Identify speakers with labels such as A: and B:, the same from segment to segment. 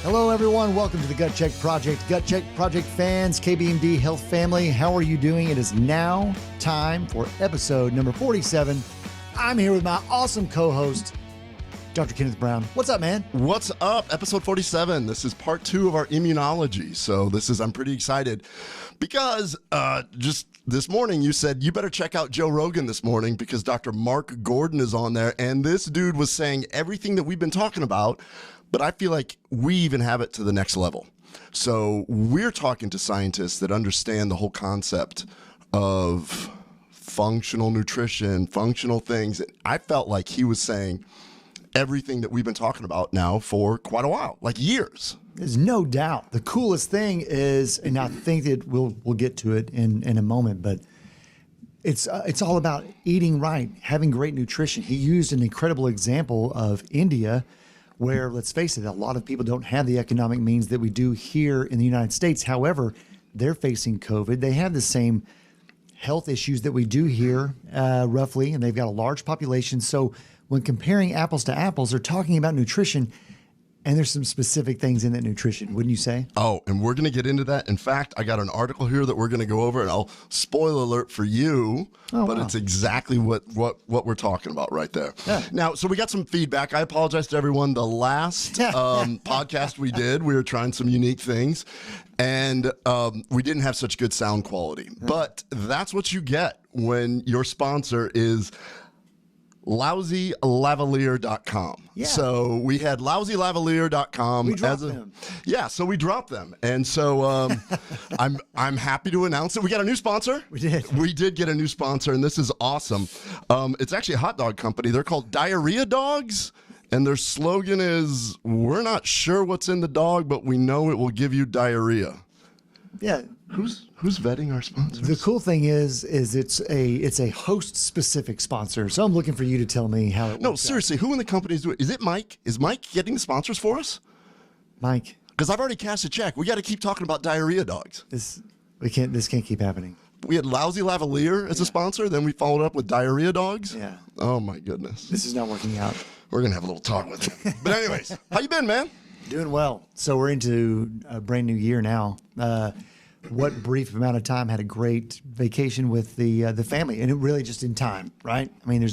A: Hello, everyone. Welcome to the Gut Check Project. Gut Check Project fans, KBMD Health family, how are you doing? It is now time for episode number 47. I'm here with my awesome co-host, Dr. Kenneth Brown. What's up, man?
B: What's up? Episode 47. This is part 2 of our immunology. So I'm pretty excited because just this morning you said you better check out Joe Rogan this morning because Dr. Mark Gordon is on there. And this dude was saying everything that we've been talking about, but I feel like we even have it to the next level. So we're talking to scientists that understand the whole concept of functional nutrition, functional things. I felt like he was saying everything that we've been talking about now for quite a while, like years.
A: There's no doubt. The coolest thing is, and I think that we'll get to it in a moment, but it's all about eating right, having great nutrition. He used an incredible example of India, where, let's face it, a lot of people don't have the economic means that we do here in the United States. However, they're facing COVID. They have the same health issues that we do here, roughly, and they've got a large population. So when comparing apples to apples, they're talking about nutrition, and there's some specific things in that nutrition, wouldn't you say?
B: Oh, and we're going to get into that. In fact, I got an article here that we're going to go over, and I'll spoil alert for you, but it's exactly what we're talking about right there.
A: Yeah.
B: Now, so we got some feedback. I apologize to everyone. The last podcast we did, we were trying some unique things, and we didn't have such good sound quality. But that's what you get when your sponsor is LousyLavalier.com.
A: Yeah.
B: So we had LousyLavalier.com.
A: We dropped them.
B: Yeah, so we dropped them. And so I'm happy to announce that we got a new sponsor.
A: We did.
B: We did get a new sponsor, and this is awesome. It's actually a hot dog company. They're called Diarrhea Dogs, and their slogan is, "We're not sure what's in the dog, but we know it will give you diarrhea."
A: Yeah.
B: Who's vetting our sponsors?
A: The cool thing is it's a host specific sponsor. So I'm looking for you to tell me how it
B: No,
A: works out.
B: seriously, who in the company is doing it? Is it Mike? Is Mike getting the sponsors for us?
A: Mike,
B: Because I've already cashed a check. We got to keep talking about Diarrhea Dogs.
A: this can't keep happening.
B: We had Lousy Lavalier as a sponsor, then we followed up with Diarrhea Dogs.
A: Yeah.
B: Oh my goodness.
A: This is not working out.
B: We're gonna have a little talk with him. But anyways, how you been, man?
A: Doing well. So we're into a brand new year now. What brief amount of time had a great vacation with the family, and it really just in time, right? I mean,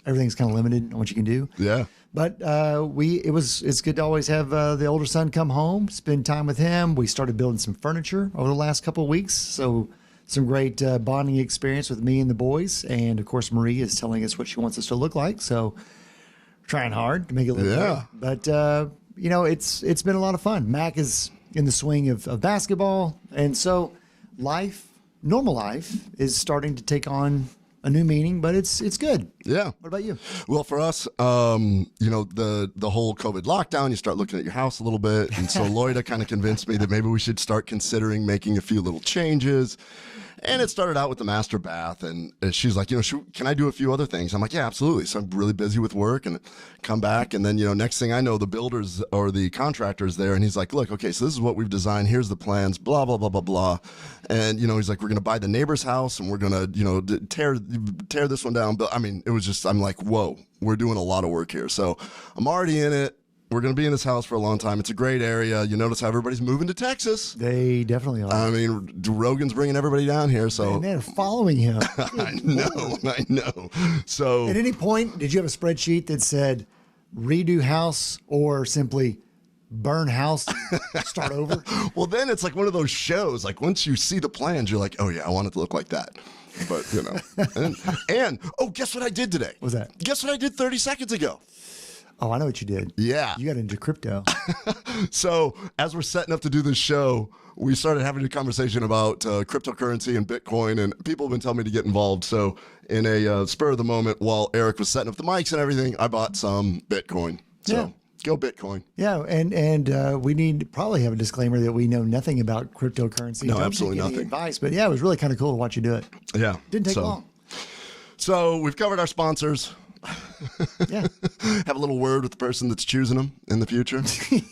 A: everything's kind of limited on what you can do.
B: Yeah.
A: But it's good to always have the older son come home, spend time with him. We started building some furniture over the last couple of weeks, so some great bonding experience with me and the boys. And of course, Marie is telling us what she wants us to look like, so we're trying hard to make it look
B: Yeah.
A: good. But it's been a lot of fun. Mac is in the swing of basketball, and so normal life, is starting to take on a new meaning, but it's good.
B: Yeah.
A: What about you?
B: Well, for us, the whole COVID lockdown, you start looking at your house a little bit. And so Loida kind of convinced me that maybe we should start considering making a few little changes. And it started out with the master bath, and she's like, can I do a few other things? I'm like, yeah, absolutely. So I'm really busy with work and come back. And then, next thing I know, the builders or the contractor's there, and he's like, look, okay, so this is what we've designed. Here's the plans, blah, blah, blah, blah, blah. And, he's like, we're going to buy the neighbor's house, and we're going to, tear this one down. But I mean, it was just, I'm like, whoa, we're doing a lot of work here. So I'm already in it. We're going to be in this house for a long time. It's a great area. You notice how everybody's moving to Texas.
A: They definitely are.
B: I mean, Rogan's bringing everybody down here, so.
A: And they're following him.
B: I know. So
A: At any point, did you have a spreadsheet that said redo house or simply burn house, start over?
B: well, then it's like one of those shows. Like once you see the plans, you're like, oh yeah, I want it to look like that. But and guess what I did today?
A: What's that?
B: Guess what I did 30 seconds ago?
A: Oh, I know what you did.
B: Yeah.
A: You got into crypto.
B: So as we're setting up to do this show, we started having a conversation about cryptocurrency and Bitcoin, and people have been telling me to get involved. So in a spur of the moment, while Eric was setting up the mics and everything, I bought some Bitcoin. So
A: Yeah.
B: Go Bitcoin.
A: Yeah, and we need to probably have a disclaimer that we know nothing about cryptocurrency.
B: No,
A: Don't
B: absolutely
A: take any
B: nothing.
A: advice, but yeah, it was really kind of cool to watch you do it.
B: Yeah.
A: Didn't take long.
B: So we've covered our sponsors.
A: Yeah.
B: Have a little word with the person that's choosing them in the future.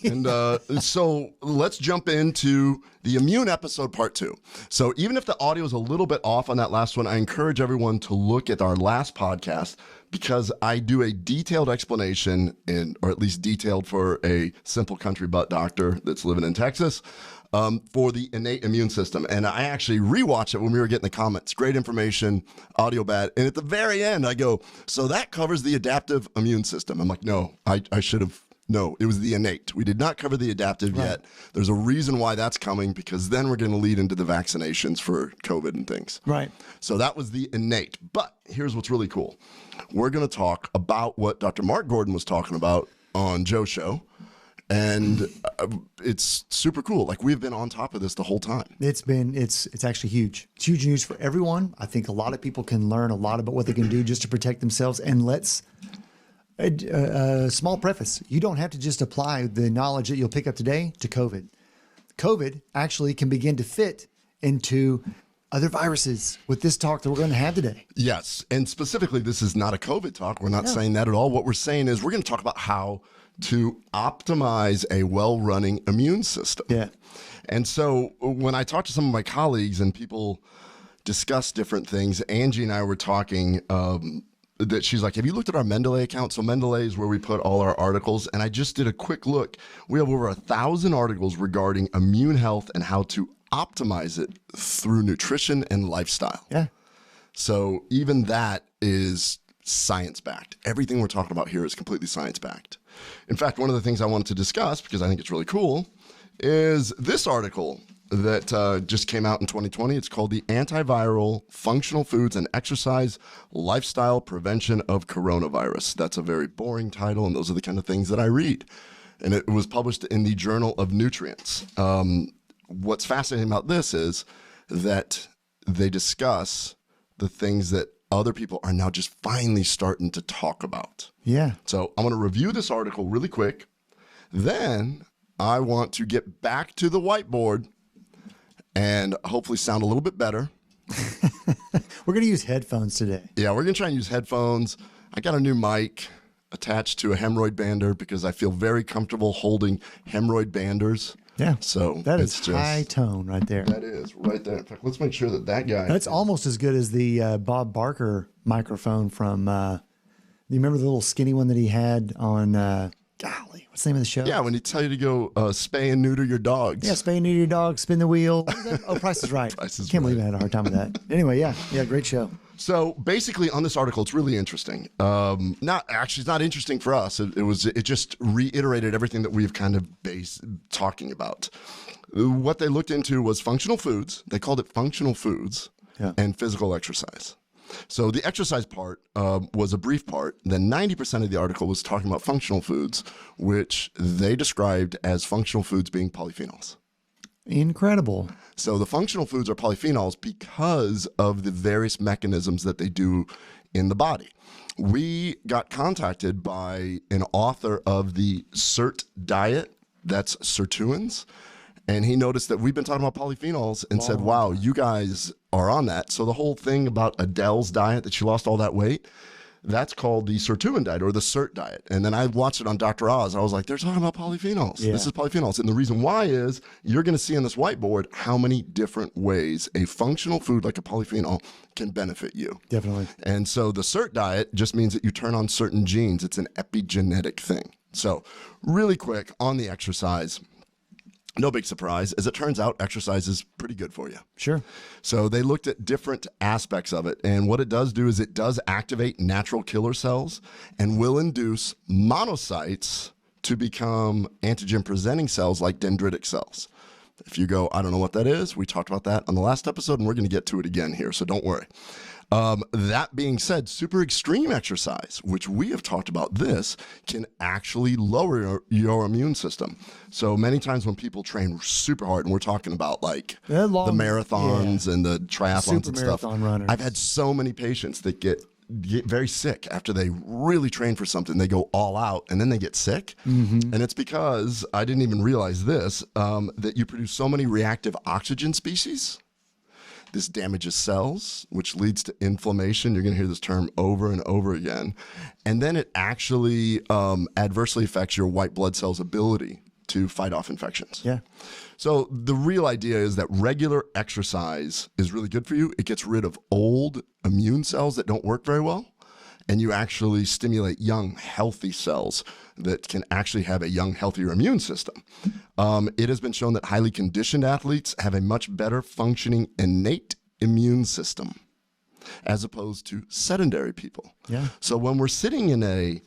B: And so let's jump into the immune episode part 2. So even if the audio is a little bit off on that last one, I encourage everyone to look at our last podcast because I do a detailed explanation or at least detailed for a simple country butt doctor that's living in Texas, for the innate immune system. And I actually rewatched it when we were getting the comments. Great information, audio bad. And at the very end, I go, so that covers the adaptive immune system. I'm like, no, I should have. No, it was the innate. We did not cover the adaptive yet. There's a reason why that's coming because then we're going to lead into the vaccinations for COVID and things.
A: Right.
B: So that was the innate. But here's what's really cool. We're going to talk about what Dr. Mark Gordon was talking about on Joe's show. And it's super cool. Like we've been on top of this the whole time.
A: It's actually huge. It's huge news for everyone. I think a lot of people can learn a lot about what they can do just to protect themselves. And let's a small preface. You don't have to just apply the knowledge that you'll pick up today to COVID. COVID actually can begin to fit into other viruses with this talk that we're going to have today.
B: Yes. And specifically, this is not a COVID talk. We're not saying that at all. What we're saying is we're going to talk about how to optimize a well-running immune system.
A: Yeah.
B: And so when I talk to some of my colleagues and people discuss different things, Angie and I were talking that she's like, have you looked at our Mendeley account? So Mendeley is where we put all our articles. And I just did a quick look. We have over 1,000 articles regarding immune health and how to optimize it through nutrition and lifestyle.
A: Yeah.
B: So even that is science-backed. Everything we're talking about here is completely science-backed. In fact, one of the things I wanted to discuss, because I think it's really cool, is this article that just came out in 2020. It's called The Antiviral Functional Foods and Exercise Lifestyle Prevention of Coronavirus. That's a very boring title, and those are the kind of things that I read. And it was published in the Journal of Nutrients. What's fascinating about this is that they discuss the things that other people are now just finally starting to talk about.
A: Yeah.
B: So I'm going to review this article really quick. Then I want to get back to the whiteboard and hopefully sound a little bit better.
A: We're going to use headphones today.
B: Yeah, we're going to try and use headphones. I got a new mic attached to a hemorrhoid bander because I feel very comfortable holding hemorrhoid banders.
A: Yeah.
B: So
A: that is
B: it's just
A: high tone right there.
B: That is right there. In fact, let's make sure that guy.
A: That's almost as good as the Bob Barker microphone from, do you remember the little skinny one that he had on, golly, what's the name of the show?
B: Yeah, when he tell you to go spay and neuter your dogs.
A: Yeah, spay and neuter your dog, spin the wheel. What is that? Oh, Price is Right.
B: Price is
A: Can't
B: Right.
A: believe I had a hard time with that. Anyway, yeah, great show.
B: So basically, on this article, it's really interesting. It's not interesting for us. It just reiterated everything that we've kind of talking about. What they looked into was functional foods. They called it functional foods and physical exercise. So the exercise part was a brief part. Then 90% of the article was talking about functional foods, which they described as functional foods being polyphenols.
A: Incredible.
B: So the functional foods are polyphenols because of the various mechanisms that they do in the body. We got contacted by an author of the CERT diet, that's sirtuins, and he noticed that we've been talking about polyphenols and said, wow, you guys are on that. So the whole thing about Adele's diet, that she lost all that weight, that's called the sirtuin diet or the CERT diet. And then I watched it on Dr. Oz. I was like, they're talking about polyphenols.
A: Yeah.
B: This is polyphenols. And the reason why is you're going to see on this whiteboard how many different ways a functional food like a polyphenol can benefit you.
A: Definitely.
B: And so the CERT diet just means that you turn on certain genes. It's an epigenetic thing. So really quick on the exercise. No big surprise. As it turns out, exercise is pretty good for you.
A: Sure.
B: So they looked at different aspects of it. And what it does do is it does activate natural killer cells and will induce monocytes to become antigen-presenting cells like dendritic cells. If you go, I don't know what that is, we talked about that on the last episode, and we're going to get to it again here, so don't worry. That being said, super extreme exercise, which we have talked about this, can actually lower your immune system. So many times when people train super hard, and we're talking about like the marathons and the triathlons
A: super
B: and stuff,
A: marathon runners.
B: I've had so many patients that get very sick after they really train for something. They go all out and then they get sick. Mm-hmm. And it's because, I didn't even realize this, that you produce so many reactive oxygen species This damages cells, which leads to inflammation. You're going to hear this term over and over again. And then it actually adversely affects your white blood cells' ability to fight off infections.
A: Yeah.
B: So the real idea is that regular exercise is really good for you. It gets rid of old immune cells that don't work very well. And you actually stimulate young, healthy cells that can actually have a young, healthier immune system. It has been shown that highly conditioned athletes have a much better functioning innate immune system as opposed to sedentary people.
A: Yeah.
B: So when we're sitting in a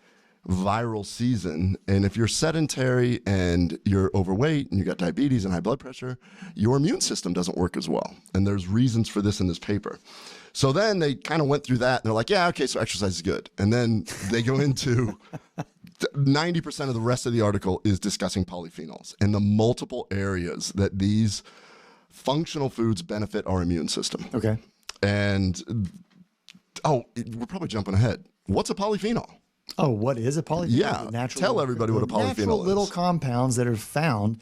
B: viral season, and if you're sedentary and you're overweight and you got diabetes and high blood pressure, your immune system doesn't work as well. And there's reasons for this in this paper. So then they kind of went through that and they're like, yeah, okay, so exercise is good. And then they go into 90% of the rest of the article is discussing polyphenols and the multiple areas that these functional foods benefit our immune system.
A: Okay.
B: And, we're probably jumping ahead. What's a polyphenol?
A: Oh, what is a polyphenol?
B: Yeah, tell everybody what a polyphenol
A: natural
B: is.
A: Little compounds that are found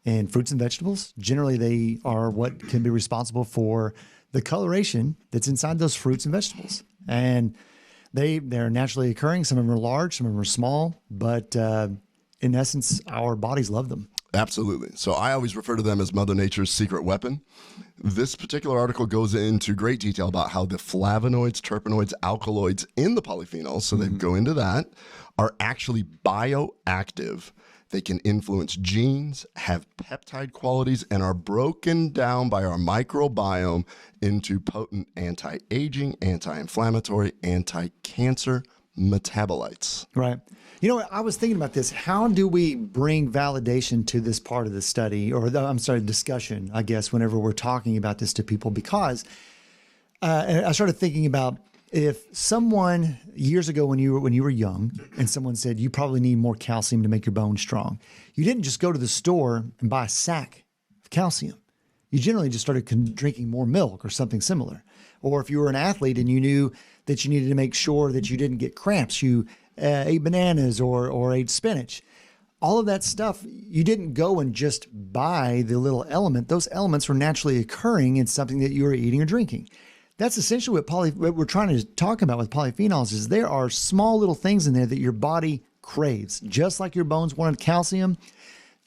A: in fruits and vegetables. Generally, they are what can be responsible for the coloration that's inside those fruits and vegetables. And they're naturally occurring. Some of them are large, some of them are small, but in essence, our bodies love them.
B: Absolutely. So I always refer to them as Mother Nature's secret weapon. This particular article goes into great detail about how the flavonoids, terpenoids, alkaloids in the polyphenols, so they go into that, are actually bioactive. They can influence genes, have peptide qualities, and are broken down by our microbiome into potent anti-aging, anti-inflammatory, anti-cancer metabolites.
A: Right. You know, I was thinking about this. How do we bring validation to this part of the study, or discussion, I guess, whenever we're talking about this to people? Because I started thinking about if someone years ago when you were young and someone said you probably need more calcium to make your bones strong, you didn't just go to the store and buy a sack of calcium. You generally just started drinking more milk or something similar. Or if you were an athlete and you knew that you needed to make sure that you didn't get cramps, you ate bananas or ate spinach. All of that stuff, you didn't go and just buy the little element. Those elements were naturally occurring in something that you were eating or drinking. That's essentially what we're trying to talk about with polyphenols is there are small little things in there that your body craves. Just like your bones wanted calcium,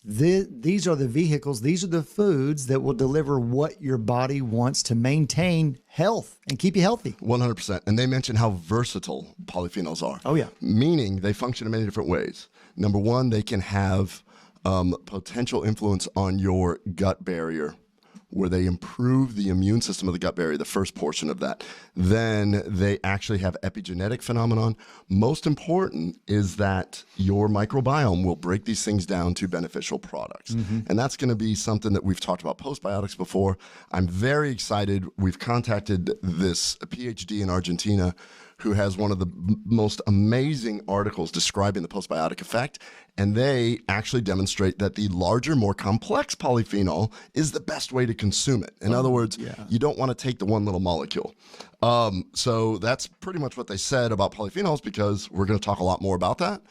A: these are the vehicles, these are the foods that will deliver what your body wants to maintain health and keep you healthy.
B: 100%. And they mention how versatile polyphenols are.
A: Oh, yeah.
B: Meaning they function in many different ways. Number one, they can have potential influence on your gut barrier, where they improve the immune system of the gut barrier, the first portion of that. Then they actually have epigenetic phenomenon. Most important is that your microbiome will break these things down to beneficial products. And that's going to be something that we've talked about postbiotics before. I'm very excited. We've contacted this PhD in Argentina who has one of the most amazing articles describing the postbiotic effect. And they actually demonstrate that the larger, more complex polyphenol is the best way to consume it. In other words, you don't want to take the one little molecule. So that's pretty much what they said about polyphenols, because we're going to talk a lot more about that.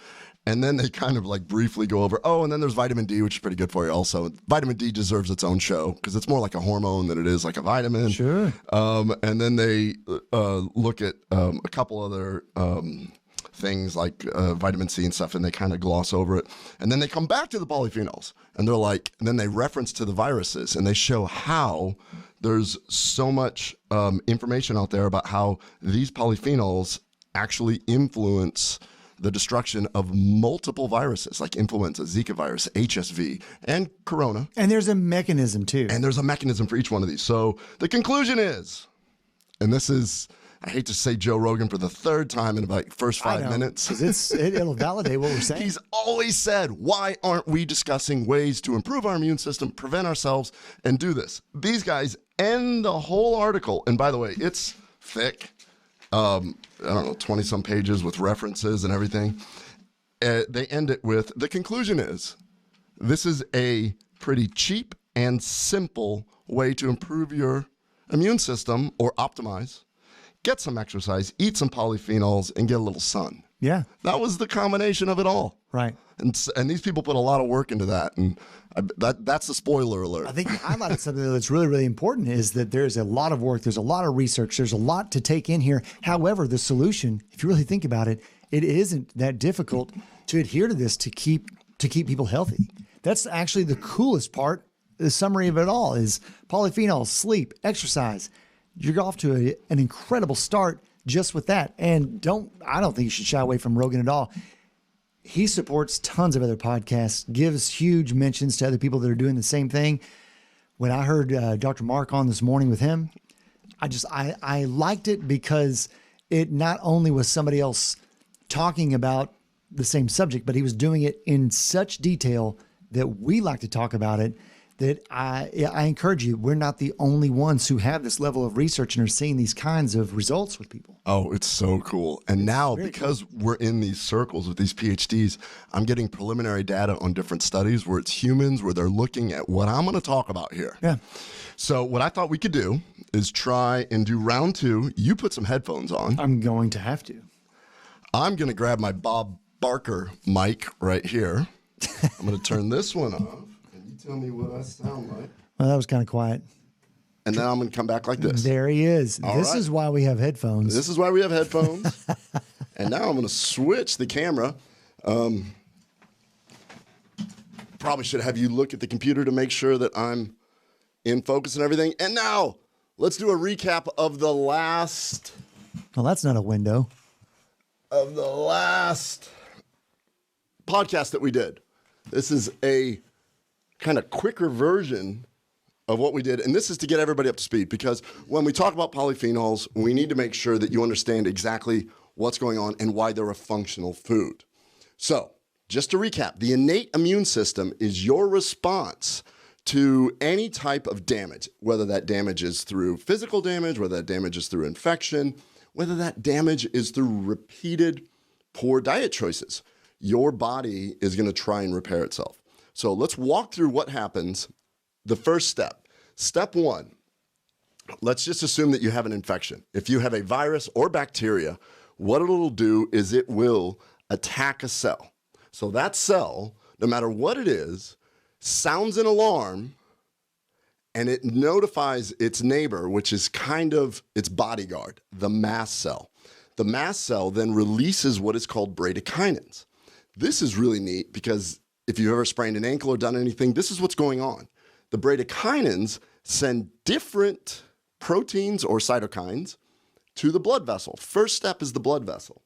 B: And then they kind of like briefly go over, and then there's vitamin D, which is pretty good for you also. Vitamin D deserves its own show because it's more like a hormone than it is like a vitamin.
A: Sure.
B: And then they look at a couple other things like vitamin C and stuff, and they kind of gloss over it. And then they come back to the polyphenols, and they're like, and then they reference to the viruses, and they show how there's so much information out there about how these polyphenols actually influence the destruction of multiple viruses like influenza, Zika virus, HSV, and corona.
A: And there's a mechanism too.
B: And there's a mechanism for each one of these. So the conclusion is, and this is, I hate to say Joe Rogan for the third time in about first 5 minutes.
A: Because it'll validate what we're saying.
B: He's always said, why aren't we discussing ways to improve our immune system, prevent ourselves, and do this? These guys end the whole article. And by the way, it's thick. I don't know, 20 some pages with references and everything. They end it with, the conclusion is, this is a pretty cheap and simple way to improve your immune system or optimize. Get some exercise, eat some polyphenols, and get a little sun.
A: Yeah.
B: That was the combination of it all.
A: Right.
B: And these people put a lot of work into that. And that's the spoiler alert.
A: I think you highlighted something that's really, really important is that there's a lot of work, there's a lot of research, there's a lot to take in here. However, the solution, if you really think about it, it isn't that difficult to adhere to this to keep people healthy. That's actually the coolest part. The summary of it all is polyphenols, sleep, exercise. You're off to an incredible start just with that. And I don't think you should shy away from Rogan at all. He supports tons of other podcasts, gives huge mentions to other people that are doing the same thing. When I heard Dr. Mark on this morning with him, I liked it because it not only was somebody else talking about the same subject, but he was doing it in such detail that we like to talk about it, that I encourage you. We're not the only ones who have this level of research and are seeing these kinds of results with people.
B: Oh, it's so cool. And now, because we're in these circles with these PhDs, I'm getting preliminary data on different studies where it's humans, where they're looking at what I'm going to talk about here.
A: Yeah.
B: So what I thought we could do is try and do round 2. You put some headphones on.
A: I'm going to have to.
B: I'm going to grab my Bob Barker mic right here. I'm going to turn this one off. Tell me what I sound like.
A: Well, that was kind of quiet.
B: And then I'm going to come back like this.
A: There he is. This is why we have headphones.
B: This is why we have headphones. And now I'm going to switch the camera. Probably should have you look at the computer to make sure that I'm in focus and everything. And now let's do a recap of the last.
A: Well, that's not a window.
B: Of the last podcast that we did. This is a kind of quicker version of what we did. And this is to get everybody up to speed, because when we talk about polyphenols, we need to make sure that you understand exactly what's going on and why they're a functional food. So just to recap, the innate immune system is your response to any type of damage, whether that damage is through physical damage, whether that damage is through infection, whether that damage is through repeated poor diet choices. Your body is going to try and repair itself. So let's walk through what happens. The first step. Step 1, let's just assume that you have an infection. If you have a virus or bacteria, what it'll do is it will attack a cell. So that cell, no matter what it is, sounds an alarm, and it notifies its neighbor, which is kind of its bodyguard, the mast cell. The mast cell then releases what is called bradykinins. This is really neat because if you've ever sprained an ankle or done anything, this is what's going on. The bradykinins send different proteins or cytokines to the blood vessel. First step is the blood vessel.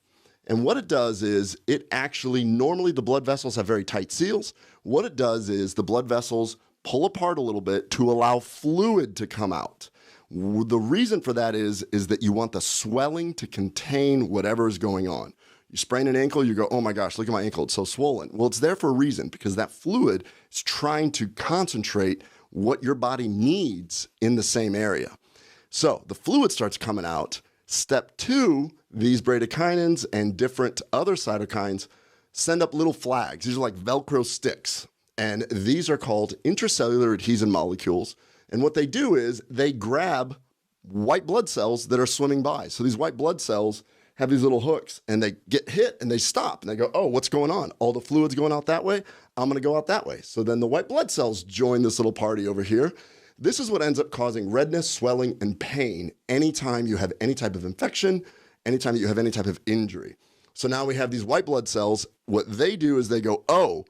B: And what it does is it actually, normally the blood vessels have very tight seals. What it does is the blood vessels pull apart a little bit to allow fluid to come out. The reason for that is that you want the swelling to contain whatever is going on. You sprain an ankle, you go, oh my gosh, look at my ankle, it's so swollen. Well, it's there for a reason, because that fluid is trying to concentrate what your body needs in the same area. So the fluid starts coming out. Step 2, these bradykinins and different other cytokines send up little flags. These are like Velcro sticks. And these are called intracellular adhesion molecules. And what they do is they grab white blood cells that are swimming by. So these white blood cells have these little hooks, and they get hit and they stop and they go, oh, what's going on? All the fluid's going out that way. I'm going to go out that way. So then the white blood cells join this little party over here. This is what ends up causing redness, swelling, and pain anytime you have any type of infection, anytime you have any type of injury. So now we have these white blood cells. What they do is they go, oh,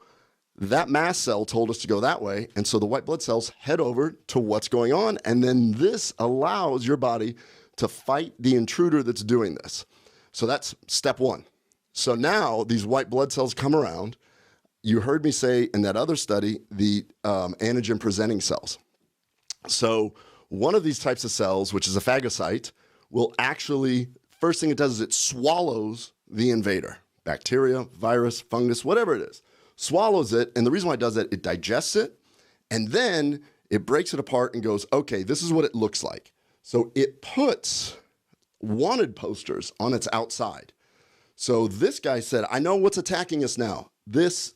B: that mast cell told us to go that way. And so the white blood cells head over to what's going on. And then this allows your body to fight the intruder that's doing this. So that's step 1. So now these white blood cells come around. You heard me say in that other study, the antigen presenting cells. So one of these types of cells, which is a phagocyte, will actually, first thing it does is it swallows the invader. Bacteria, virus, fungus, whatever it is. Swallows it, and the reason why it does that, it digests it, and then it breaks it apart and goes, okay, this is what it looks like. So it puts wanted posters on its outside. So this guy said, I know what's attacking us now. This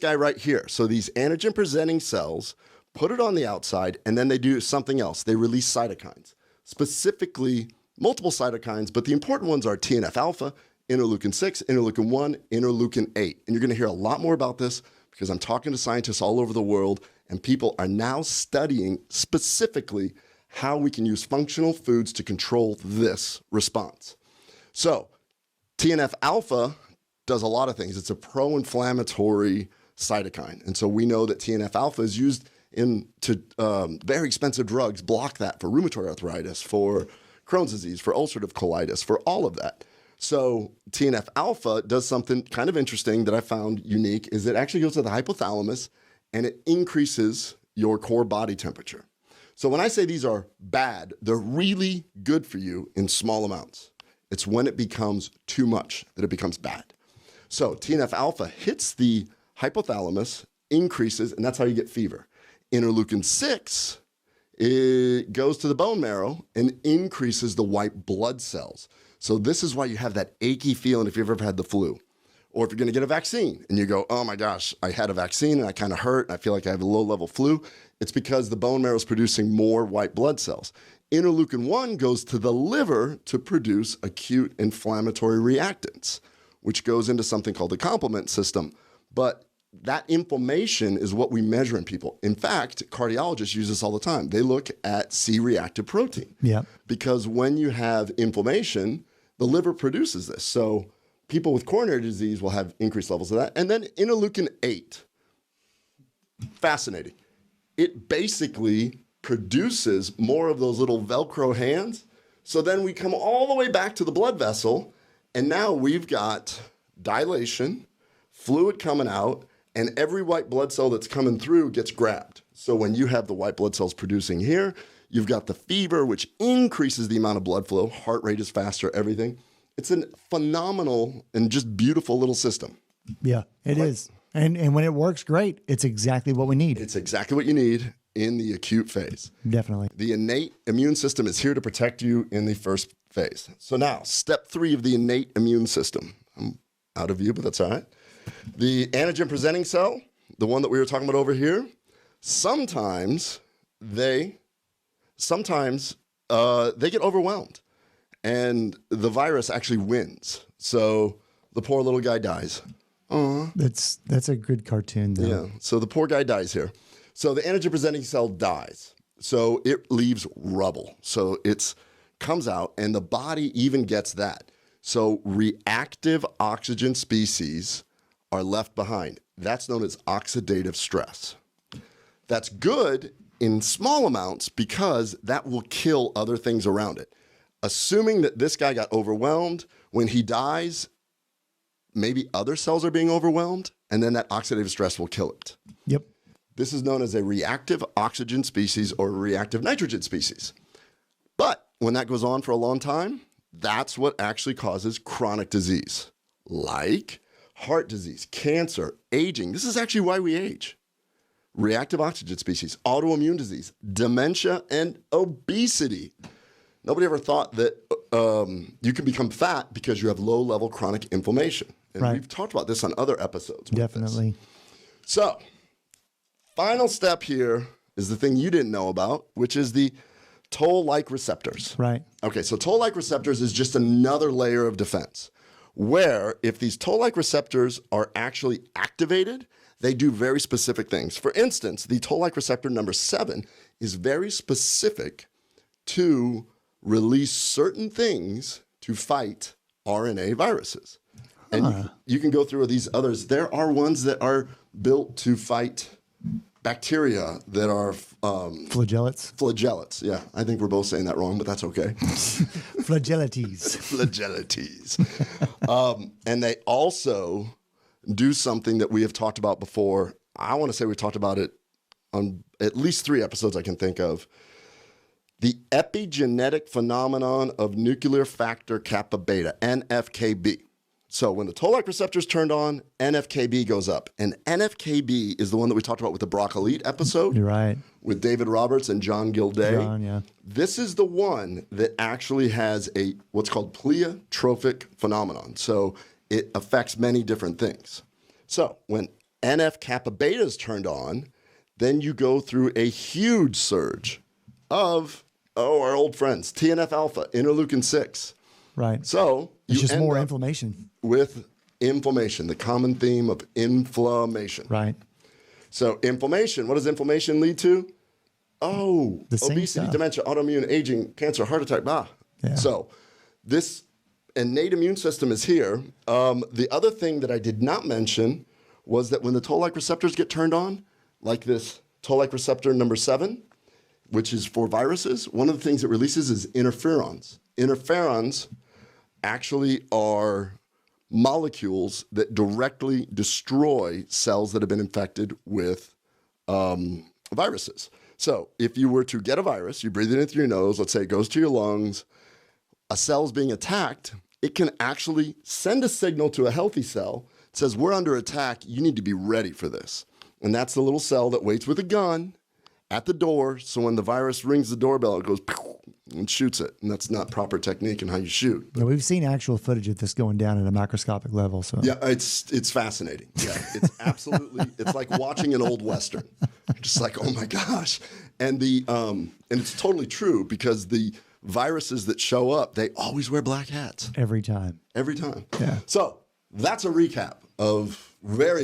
B: guy right here. So these antigen presenting cells put it on the outside, and then they do something else. They release cytokines, specifically multiple cytokines, but the important ones are TNF alpha, interleukin 6, interleukin 1, interleukin 8. And you're going to hear a lot more about this because I'm talking to scientists all over the world, and people are now studying specifically how we can use functional foods to control this response. So TNF alpha does a lot of things. It's a pro-inflammatory cytokine. And so we know that TNF alpha is used very expensive drugs block that for rheumatoid arthritis, for Crohn's disease, for ulcerative colitis, for all of that. So TNF alpha does something kind of interesting that I found unique is it actually goes to the hypothalamus and it increases your core body temperature. So when I say these are bad, they're really good for you in small amounts. It's when it becomes too much that it becomes bad. So TNF alpha hits the hypothalamus, increases, and that's how you get fever. Interleukin 6, it goes to the bone marrow and increases the white blood cells. So this is why you have that achy feeling if you've ever had the flu. Or if you're going to get a vaccine and you go, oh my gosh, I had a vaccine and I kind of hurt and I feel like I have a low-level flu. It's because the bone marrow is producing more white blood cells. Interleukin 1 goes to the liver to produce acute inflammatory reactants, which goes into something called the complement system. But that inflammation is what we measure in people. In fact, cardiologists use this all the time. They look at C-reactive protein.
A: Yeah.
B: Because when you have inflammation, the liver produces this. So people with coronary disease will have increased levels of that. And then interleukin 8, fascinating. It basically produces more of those little Velcro hands. So then we come all the way back to the blood vessel, and now we've got dilation, fluid coming out, and every white blood cell that's coming through gets grabbed. So when you have the white blood cells producing here, you've got the fever, which increases the amount of blood flow. Heart rate is faster, everything. It's a phenomenal and just beautiful little system.
A: Yeah, it is. And when it works great, it's exactly what we need.
B: It's exactly what you need in the acute phase.
A: Definitely.
B: The innate immune system is here to protect you in the first phase. So now, step 3 of the innate immune system. I'm out of view, but that's all right. The antigen-presenting cell, the one that we were talking about over here, sometimes they get overwhelmed, and the virus actually wins. So the poor little guy dies.
A: That's a good cartoon, though.
B: Yeah. So the poor guy dies here. So the antigen-presenting cell dies. So it leaves rubble. So it comes out, and the body even gets that. So reactive oxygen species are left behind. That's known as oxidative stress. That's good in small amounts because that will kill other things around it. Assuming that this guy got overwhelmed, when he dies, maybe other cells are being overwhelmed, and then that oxidative stress will kill it.
A: Yep.
B: This is known as a reactive oxygen species or reactive nitrogen species. But when that goes on for a long time, that's what actually causes chronic disease, like heart disease, cancer, aging. This is actually why we age. Reactive oxygen species, autoimmune disease, dementia, and obesity. Nobody ever thought that you can become fat because you have low-level chronic inflammation. And
A: right.
B: We've talked about this on other episodes.
A: Definitely.
B: So, final step here is the thing you didn't know about, which is the toll-like receptors.
A: Right.
B: Okay, so toll-like receptors is just another layer of defense, where if these toll-like receptors are actually activated, they do very specific things. For instance, the toll-like receptor number 7 is very specific to release certain things to fight RNA viruses. And you can go through these others. There are ones that are built to fight bacteria that are
A: Flagellates.
B: Flagellates. Yeah, I think we're both saying that wrong, but that's okay.
A: Flagellates.
B: Flagellates. And they also do something that we have talked about before. I want to say we talked about it on at least 3 episodes I can think of. The epigenetic phenomenon of nuclear factor kappa beta, NFKB. So when the toll-like receptor is turned on, NFKB goes up. And NFKB is the one that we talked about with the Brocolite episode.
A: You're right.
B: With David Roberts and John Gilday.
A: John, yeah.
B: This is the one that actually has a what's called pleiotropic phenomenon. So it affects many different things. So when NF-kappa beta is turned on, then you go through a huge surge of, our old friends, TNF-alpha, interleukin 6.
A: Right.
B: So
A: It's just
B: end
A: more
B: up
A: inflammation.
B: with inflammation, the common theme of inflammation.
A: Right.
B: So inflammation, what does inflammation lead to? Oh,
A: The same
B: obesity,
A: stuff.
B: dementia, autoimmune, aging, cancer, heart attack, blah.
A: Yeah.
B: So this innate immune system is here. The other thing that I did not mention was that when the toll-like receptors get turned on, like this toll-like receptor number 7, which is for viruses, one of the things it releases is interferons. Interferons actually are molecules that directly destroy cells that have been infected with viruses. So if you were to get a virus, you breathe it in through your nose, let's say it goes to your lungs, a cell's being attacked, it can actually send a signal to a healthy cell. It says, we're under attack, you need to be ready for this. And that's the little cell that waits with a gun at the door, so when the virus rings the doorbell, it goes pew, and shoots it. And that's not proper technique in how you shoot.
A: Yeah, we've seen actual footage of this going down at a microscopic level. So
B: Yeah, it's fascinating. Yeah, it's absolutely, it's like watching an old Western. You're just like, oh my gosh. And and it's totally true because the viruses that show up, they always wear black hats.
A: every time.
B: Every time.
A: Yeah.
B: So that's a very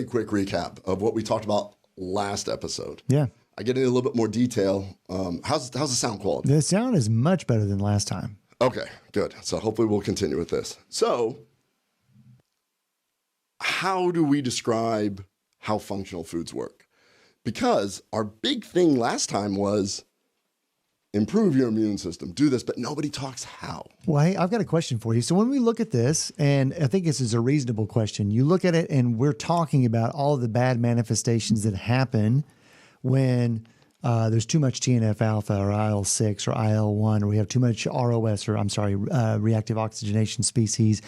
B: quick recap of what we talked about last episode.
A: Yeah.
B: I get into a little bit more detail. How's the sound quality?
A: The sound is much better than last time.
B: Okay, good. So hopefully we'll continue with this. So how do we describe how functional foods work? Because our big thing last time was improve your immune system, do this, but nobody talks how.
A: Well, hey, I've got a question for you. So when we look at this, and I think this is a reasonable question, you look at it and we're talking about all of the bad manifestations that happen when there's too much TNF alpha or IL-6 or IL-1, or we have too much ROS, or reactive oxygenation species,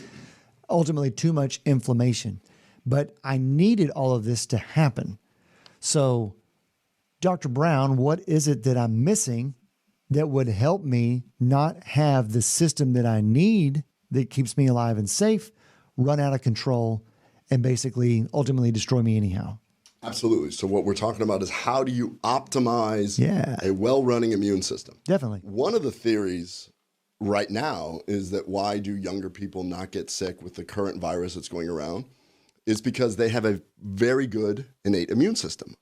A: ultimately too much inflammation. But I needed all of this to happen. So, Dr. Brown, what is it that I'm missing that would help me not have the system that I need that keeps me alive and safe run out of control and basically ultimately destroy me anyhow?
B: Absolutely. So what we're talking about is how do you optimize
A: Yeah.
B: a well-running immune system?
A: Definitely.
B: One of the theories right now is that why do younger people not get sick with the current virus that's going around is because they have a very good innate immune system.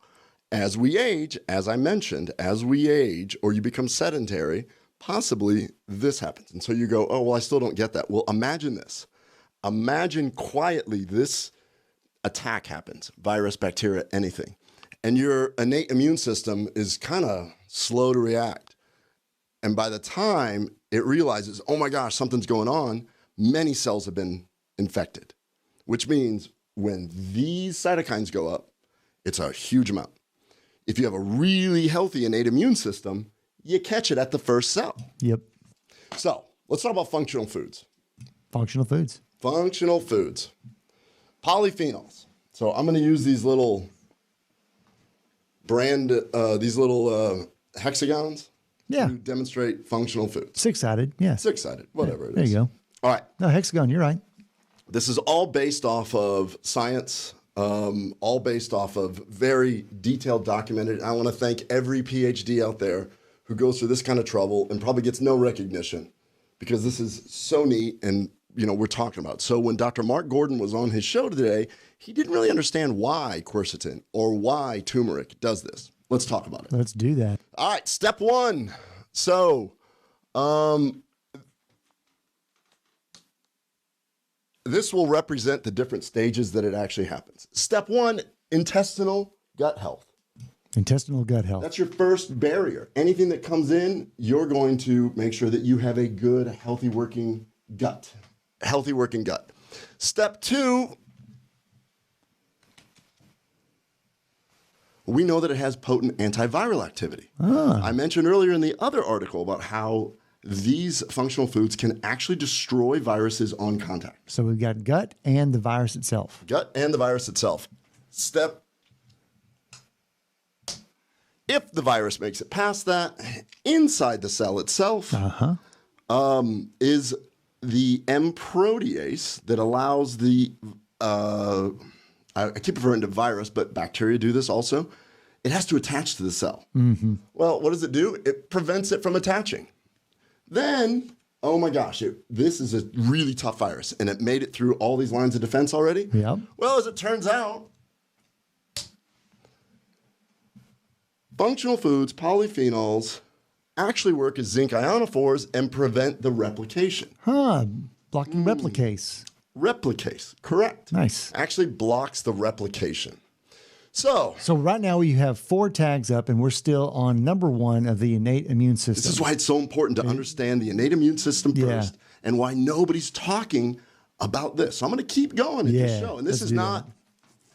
B: As we age, as I mentioned, as we age or you become sedentary, possibly this happens. And so you go, oh, well, I still don't get that. Well, imagine this. Imagine quietly this attack happens, virus, bacteria, anything. And your innate immune system is kind of slow to react. And by the time it realizes, oh my gosh, something's going on, many cells have been infected, which means when these cytokines go up, it's a huge amount. If you have a really healthy innate immune system, you catch it at the first cell.
A: Yep.
B: So let's talk about functional foods.
A: Functional foods.
B: Functional foods. Polyphenols. So I'm going to use these little hexagons
A: Yeah.
B: to demonstrate functional foods.
A: Six-sided. Yeah.
B: Six-sided, whatever it is.
A: There you go.
B: All right.
A: No, hexagon, you're right.
B: This is all based off of science, all based off of very detailed, documented. I want to thank every PhD out there who goes through this kind of trouble and probably gets no recognition because this is so neat and we're talking about. So when Dr. Mark Gordon was on his show today, he didn't really understand why quercetin or why turmeric does this. Let's talk about it.
A: Let's do that.
B: All right, step one. So, this will represent the different stages that it actually happens. Step one, intestinal gut health.
A: Intestinal gut health.
B: That's your first barrier. Anything that comes in, you're going to make sure that you have a good, healthy working gut. Healthy working gut. Step two, we know that it has potent antiviral activity. I mentioned earlier in the other article about how these functional foods can actually destroy viruses on contact.
A: So we've got gut and the virus itself.
B: Gut and the virus itself. If the virus makes it past that, inside the cell itself is the M protease that allows the, I keep referring to virus, but bacteria do this also. It has to attach to the cell. Well, what does it do? It prevents it from attaching. Then oh my gosh, this is a really tough virus, and it made it through all these lines of defense already?
A: Yep.
B: Well, as it turns out, functional foods, polyphenols, actually work as zinc ionophores and prevent the replication.
A: Blocking replicase.
B: Replicase, correct.
A: Nice.
B: Actually blocks the replication. So
A: right now you have 4 tags up, and we're still on number 1 of the innate immune system.
B: this is why it's so important to understand the innate immune system first, and why nobody's talking about this. So I'm going to keep going in this show. And this
A: let's
B: is
A: do
B: not,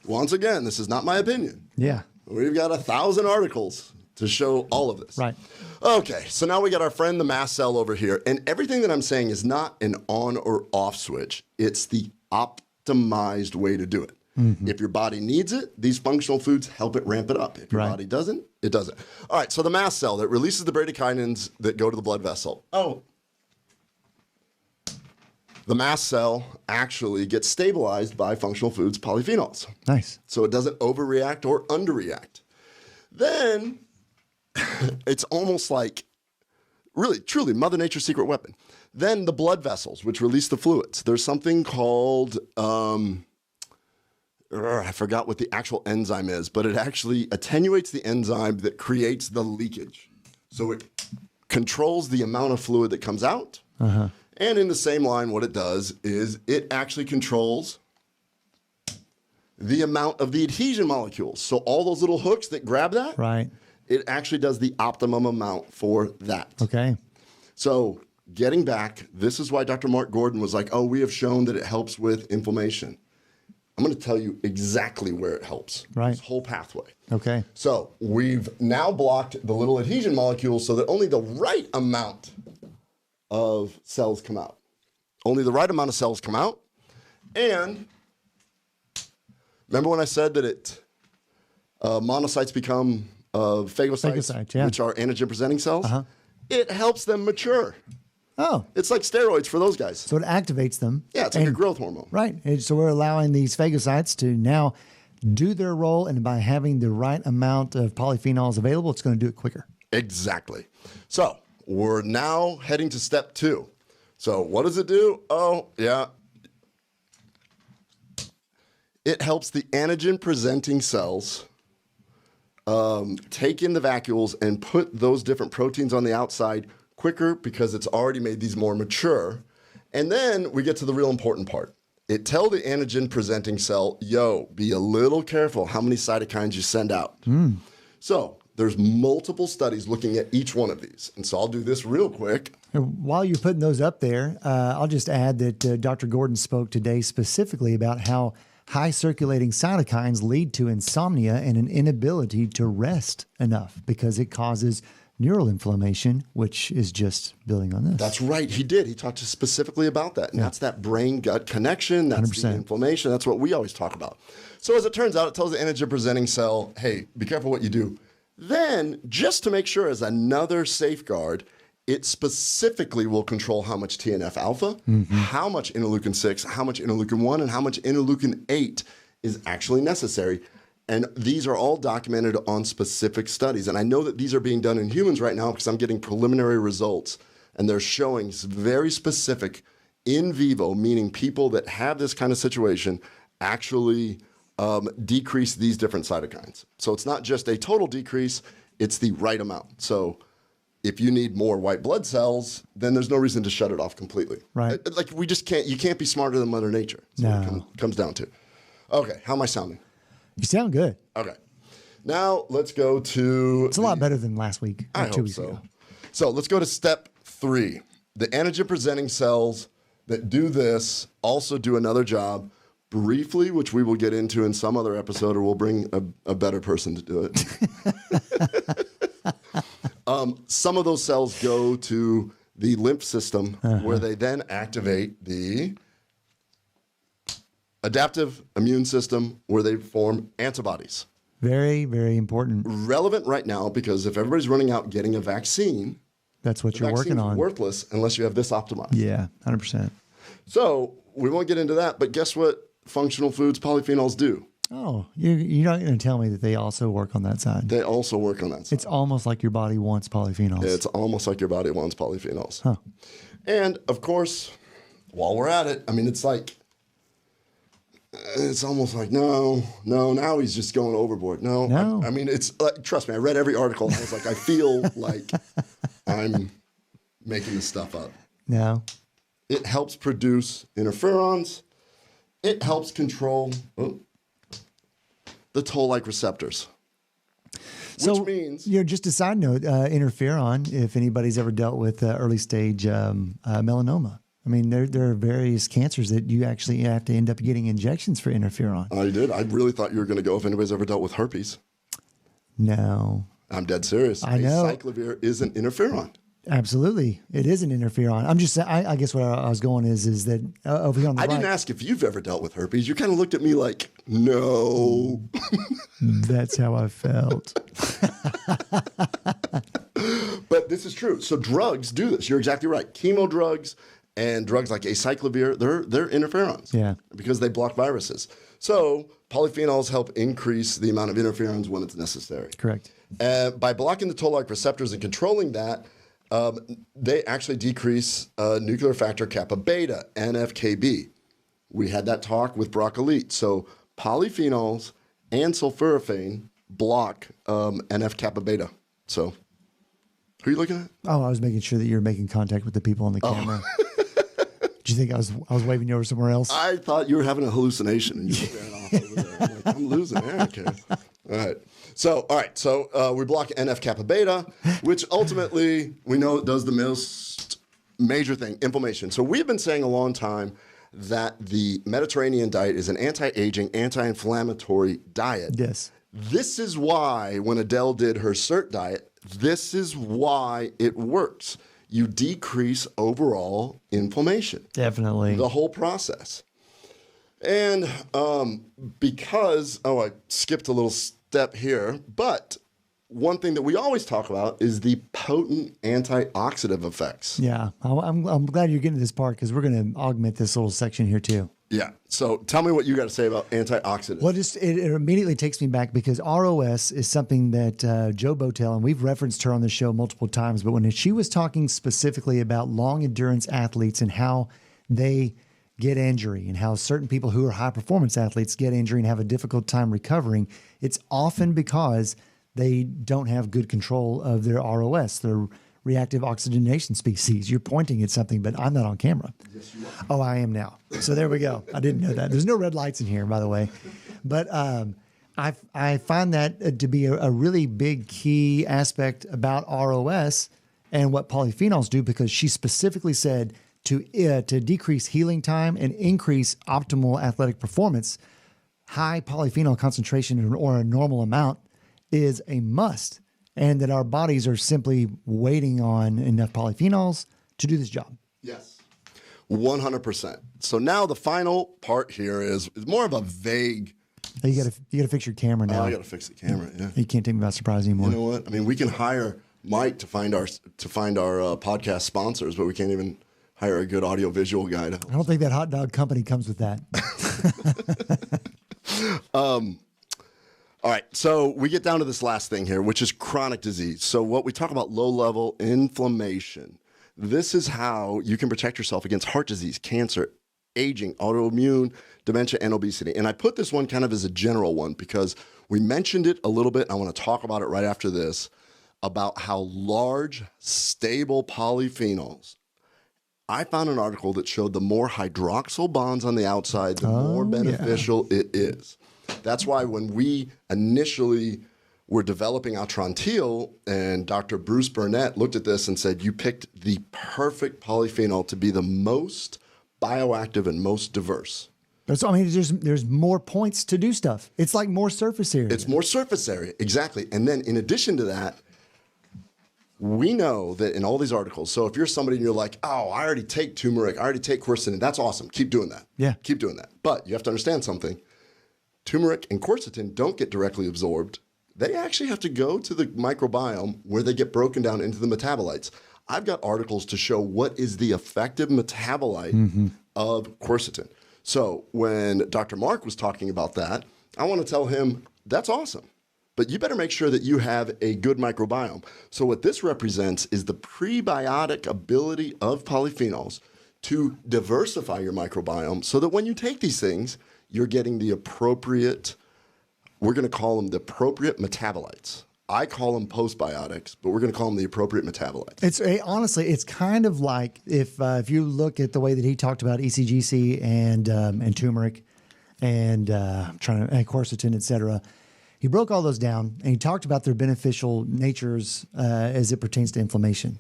B: once again, this is not my opinion.
A: Yeah.
B: We've got 1,000 articles to show all of this.
A: Right.
B: Okay, so now we got our friend the mast cell over here, and everything that I'm saying is not an on or off switch. It's the optimized way to do it. If your body needs it, these functional foods help it ramp it up. If your body doesn't, it doesn't. All right, so the mast cell that releases the bradykinins that go to the blood vessel. The mast cell actually gets stabilized by functional foods, polyphenols.
A: Nice.
B: So it doesn't overreact or underreact. Then it's almost like, really, truly, Mother Nature's secret weapon. Then the blood vessels, which release the fluids. There's something called, I forgot what the actual enzyme is, but it actually attenuates the enzyme that creates the leakage. So it controls the amount of fluid that comes out. And in the same line, what it does is it actually controls the amount of the adhesion molecules. So all those little hooks that grab that,
A: Right.
B: it actually does the optimum amount for that.
A: Okay.
B: So getting back, this is why Dr. Mark Gordon was like, oh, we have shown that it helps with inflammation. I'm going to tell you exactly where it helps.
A: Right.
B: This whole pathway.
A: Okay.
B: So we've now blocked the little adhesion molecules so that only the right amount of cells come out. Only the right amount of cells come out. And remember when I said that monocytes become phagocytes, which are antigen-presenting cells? It helps them mature.
A: Oh.
B: It's like steroids for those guys.
A: So it activates them.
B: Yeah, it's like a growth hormone.
A: Right. And so we're allowing these phagocytes to now do their role, and by having the right amount of polyphenols available, it's going to do it quicker.
B: Exactly. So we're now heading to step 2. So what does it do? Oh, yeah. It helps the antigen-presenting cells take in the vacuoles and put those different proteins on the outside quicker because it's already made these more mature. And then we get to the real important part. It tells the antigen-presenting cell, yo, be a little careful how many cytokines you send out. So there's multiple studies looking at each one of these. And so I'll do this real quick.
A: And while you're putting those up there, I'll just add that Dr. Gordon spoke today specifically about how high circulating cytokines lead to insomnia and an inability to rest enough because it causes neural inflammation, which is just building on this.
B: That's right. He did. He talked specifically about that. And that's that brain-gut connection. That's 100%. The inflammation. That's what we always talk about. So as it turns out, it tells the antigen-presenting cell, hey, be careful what you do. Then, just to make sure as another safeguard, it specifically will control how much TNF-alpha, how much interleukin-6, how much interleukin-1, and how much interleukin-8 is actually necessary. And these are all documented on specific studies. And I know that these are being done in humans right now because I'm getting preliminary results. And they're showing very specific in vivo, meaning people that have this kind of situation actually decrease these different cytokines. So it's not just a total decrease, it's the right amount. So if you need more white blood cells, then there's no reason to shut it off completely.
A: Right.
B: Like we just can't, you can't be smarter than Mother Nature. That's what it comes down to. Okay, how am I sounding?
A: You sound good.
B: Okay. Now let's go to...
A: It's a lot better than last week.
B: I hope so. So let's go to step 3. The antigen-presenting cells that do this also do another job briefly, which we will get into in some other episode, or we'll bring a better person to do it. Some of those cells go to the lymph system where they then activate the adaptive immune system where they form antibodies.
A: Very, very important.
B: Relevant right now because if everybody's running out getting a vaccine,
A: that's what you're working on.
B: Worthless unless you have this optimized.
A: Yeah, 100%.
B: So we won't get into that, but guess what functional foods polyphenols do?
A: Oh, you're not going to tell me that they also work on that side.
B: They also work on that side.
A: It's almost like your body wants polyphenols.
B: It's almost like your body wants polyphenols. And of course, while we're at it, I mean, it's almost like, no, now he's just going overboard. No. I mean, it's like, trust me, I read every article and I was like, I feel like I'm making this stuff up.
A: No.
B: It helps produce interferons. It helps control the toll-like receptors.
A: So,
B: which means,
A: just a side note, interferon, if anybody's ever dealt with early stage melanoma. I mean, there are various cancers that you actually have to end up getting injections for interferon.
B: I did. I really thought you were going to go if anybody's ever dealt with herpes.
A: No.
B: I'm dead serious.
A: I know.
B: Acyclovir is an interferon.
A: Absolutely. It is an interferon. I'm just saying, I guess where I was going is that over here on the right.
B: I didn't ask if you've ever dealt with herpes. You kind of looked at me like, no.
A: That's how I felt.
B: But this is true. So drugs do this. You're exactly right. Chemo drugs and drugs like acyclovir, they're interferons.
A: Yeah.
B: Because they block viruses. So polyphenols help increase the amount of interferons when it's necessary.
A: Correct.
B: By blocking the toll-like receptors and controlling that, they actually decrease nuclear factor kappa beta, NF-κB. We had that talk with Brocolite. So polyphenols and sulforaphane block NF-kappa beta. So who are you looking at?
A: Oh, I was making sure that you were making contact with the people on the camera. Did you think I was waving you over somewhere else?
B: I thought you were having a hallucination and you were staring off over there. I'm like, I'm losing air here. All right. So we block NF-kappa beta, which ultimately we know does the most major thing, inflammation. So we've been saying a long time that the Mediterranean diet is an anti-aging, anti-inflammatory diet.
A: Yes.
B: This is why when Adele did her CERT diet, this is why it works. You decrease overall inflammation.
A: Definitely.
B: The whole process. And because, I skipped a little step here, but one thing that we always talk about is the potent antioxidant effects.
A: Yeah, I'm glad you're getting to this part because we're going to augment this little section here too.
B: Yeah. So tell me what you got to say about antioxidants.
A: Well, it immediately takes me back because ROS is something that Joe Botel, and we've referenced her on the show multiple times, but when she was talking specifically about long endurance athletes and how they get injury and how certain people who are high performance athletes get injury and have a difficult time recovering, it's often because they don't have good control of their ROS, their reactive oxygenation species. You're pointing at something, but I'm not on camera.
B: Yes, you are.
A: Oh, I am now. So there we go. I didn't know that. There's no red lights in here, by the way. But I find that to be a really big key aspect about ROS and what polyphenols do, because she specifically said to decrease healing time and increase optimal athletic performance, high polyphenol concentration or a normal amount is a must, and that our bodies are simply waiting on enough polyphenols to do this job.
B: Yes, 100%. So now the final part here is more of a vague.
A: You gotta fix your camera now.
B: I got to fix the camera. Yeah.
A: You can't take me by surprise anymore.
B: You know what? I mean, we can hire Mike to find our podcast sponsors, but we can't even hire a good audio visual guy to.
A: I don't think that hot dog company comes with that.
B: All right, so we get down to this last thing here, which is chronic disease. So what we talk about, low-level inflammation. This is how you can protect yourself against heart disease, cancer, aging, autoimmune, dementia, and obesity. And I put this one kind of as a general one because we mentioned it a little bit, and I want to talk about it right after this, about how large, stable polyphenols. I found an article that showed the more hydroxyl bonds on the outside, the more beneficial it is. That's why when we initially were developing Atrantil, and Dr. Bruce Burnett looked at this and said, you picked the perfect polyphenol to be the most bioactive and most diverse.
A: So, I mean, there's more points to do stuff. It's like more surface area.
B: It's more surface area, exactly. And then in addition to that, we know that in all these articles, so if you're somebody and you're like, oh, I already take turmeric, I already take quercetin, that's awesome. Keep doing that.
A: Yeah.
B: Keep doing that. But you have to understand something. Turmeric and quercetin don't get directly absorbed. They actually have to go to the microbiome where they get broken down into the metabolites. I've got articles to show what is the effective metabolite of quercetin. So when Dr. Mark was talking about that, I want to tell him that's awesome. but you better make sure that you have a good microbiome. So what this represents is the prebiotic ability of polyphenols to diversify your microbiome so that when you take these things, you're getting the appropriate, we're going to call them the appropriate metabolites. I call them postbiotics, but we're going to call them the appropriate metabolites.
A: It's honestly, it's kind of like if you look at the way that he talked about ECGC and turmeric and and quercetin, et cetera. He broke all those down and he talked about their beneficial natures as it pertains to inflammation.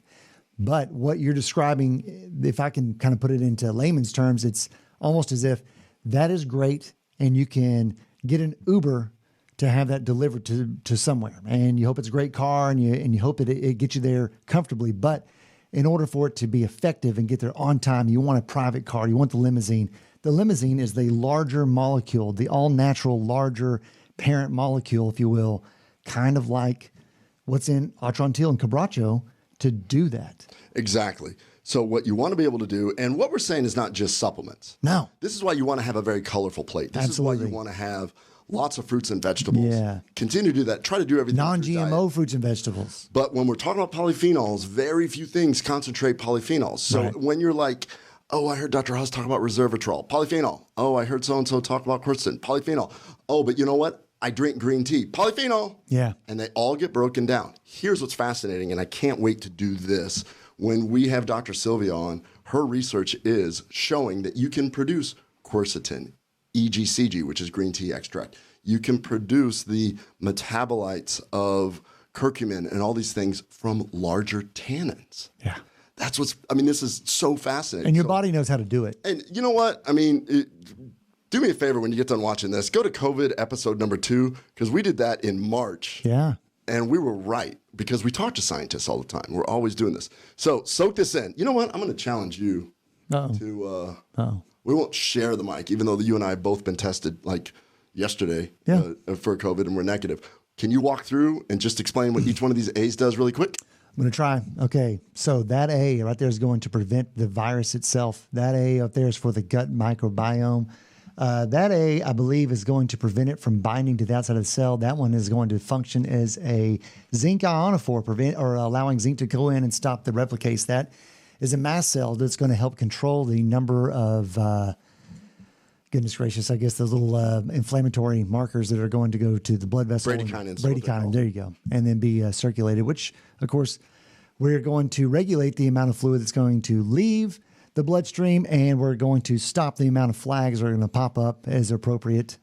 A: But what you're describing, if I can kind of put it into layman's terms, it's almost as if that is great and you can get an Uber to have that delivered to somewhere. And you hope it's a great car and you hope that it gets you there comfortably. But in order for it to be effective and get there on time, you want a private car, you want the limousine. The limousine is the larger molecule, the all-natural larger parent molecule, if you will, kind of like what's in Atrantil and Quebracho to do that.
B: Exactly. So what you want to be able to do, and what we're saying is not just supplements.
A: No.
B: This is why you want to have a very colorful plate. This
A: Absolutely.
B: is why you want to have lots of fruits and vegetables.
A: Yeah.
B: Continue to do that. Try to do everything.
A: Non-GMO fruits and vegetables.
B: But when we're talking about polyphenols, very few things concentrate polyphenols. So
A: Right.
B: when you're like, oh, I heard Dr. Haas talk about resveratrol, polyphenol. Oh, I heard so-and-so talk about quercetin, polyphenol. Oh, but you know what? I drink green tea, polyphenol.
A: Yeah.
B: And they all get broken down. Here's what's fascinating, and I can't wait to do this. When we have Dr. Sylvia on, her research is showing that you can produce quercetin, EGCG, which is green tea extract. You can produce the metabolites of curcumin and all these things from larger tannins.
A: Yeah.
B: That's what's, I mean, this is so fascinating.
A: And your
B: So-
A: body knows how to do it.
B: and you know what? I mean, do me a favor when you get done watching this. Go to COVID episode number 2, because we did that in March.
A: Yeah.
B: And we were right, because we talk to scientists all the time. We're always doing this. So soak this in. You know what? I'm going to challenge you to, we won't share the mic, even though you and I have both been tested like yesterday for COVID and we're negative. Can you walk through and just explain what each one of these A's does really quick?
A: I'm going to try. Okay. So that A right there is going to prevent the virus itself. That A up there is for the gut microbiome. That A, I believe, is going to prevent it from binding to the outside of the cell. That one is going to function as a zinc ionophore, allowing zinc to go in and stop the replicase. That is a mast cell that's going to help control the number of, goodness gracious, I guess those little inflammatory markers that are going to go to the blood vessel.
B: Bradykinin.
A: Bradykinin, there you go. And then be circulated, which, of course, we're going to regulate the amount of fluid that's going to leave the bloodstream, and we're going to stop the amount of flags that are going to pop up as appropriate.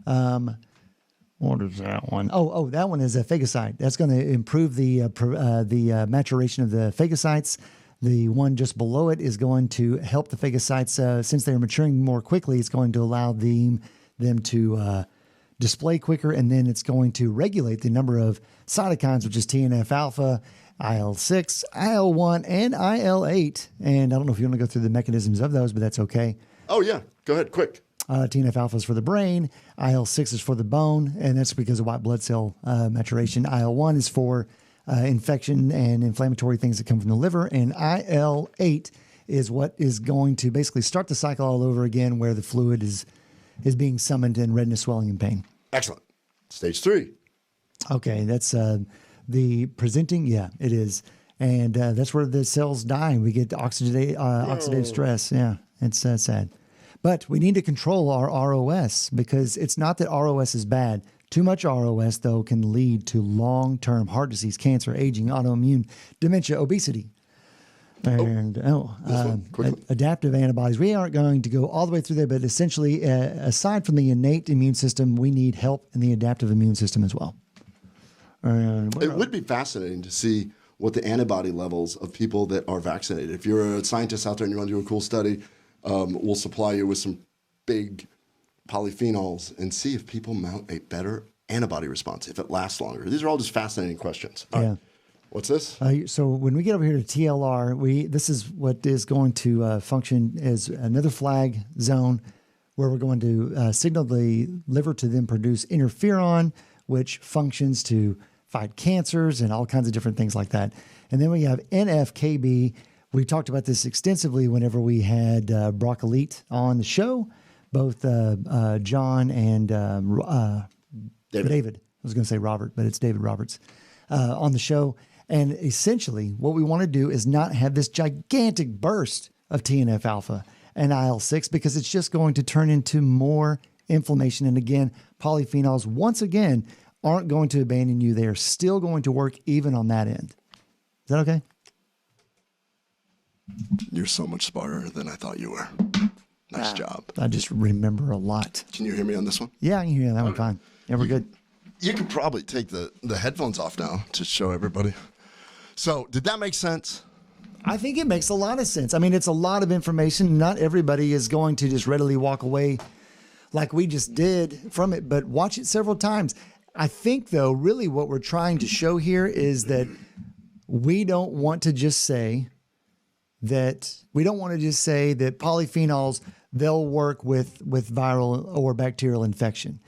A: What is that one? Oh, that one is a phagocyte. That's going to improve the maturation of the phagocytes. The one just below it is going to help the phagocytes, since they're maturing more quickly, it's going to allow them to display quicker, and then it's going to regulate the number of cytokines, which is TNF alpha, IL-6, IL-1, and IL-8. And I don't know if you want to go through the mechanisms of those, but that's okay.
B: Oh, yeah. Go ahead, quick.
A: TNF alpha is for the brain, IL-6 is for the bone, and that's because of white blood cell maturation. IL-1 is for infection and inflammatory things that come from the liver, and IL-8 is what is going to basically start the cycle all over again, where the fluid is being summoned in redness, swelling, and pain.
B: Excellent. Stage 3.
A: Okay, that's the presenting. Yeah, it is, and that's where the cells die. We get oxidative stress. Yeah, it's sad. But we need to control our ROS, because it's not that ROS is bad. Too much ROS, though, can lead to long-term heart disease, cancer, aging, autoimmune, dementia, obesity. And adaptive antibodies. We aren't going to go all the way through there, but essentially, aside from the innate immune system, we need help in the adaptive immune system as well.
B: It would be fascinating to see what the antibody levels of people that are vaccinated. If you're a scientist out there and you want to do a cool study, we'll supply you with some big polyphenols and see if people mount a better antibody response, if it lasts longer. These are all just fascinating questions. All right. What's this?
A: So when we get over here to TLR, this is what is going to function as another flag zone, where we're going to signal the liver to then produce interferon, which functions to fight cancers and all kinds of different things like that. And then we have NFKB. We talked about this extensively whenever we had Broccolite on the show, both John and David. was going to say Robert, but it's David Roberts on the show. And essentially, what we want to do is not have this gigantic burst of TNF alpha and IL-6 because it's just going to turn into more inflammation. And again, polyphenols, once again, aren't going to abandon you. They are still going to work even on that end. Is that okay?
B: You're so much smarter than I thought you were. Nice job.
A: I just remember a lot.
B: Can you hear me on this one?
A: Yeah, I can hear that one fine. Yeah, we're good.
B: You could probably take the headphones off now to show everybody. So did that make sense?
A: I think it makes a lot of sense. I mean, it's a lot of information. Not everybody is going to just readily walk away like we just did from it, but watch it several times. I think, though, really what we're trying to show here is that we don't want to just say that polyphenols, they'll work with viral or bacterial infection.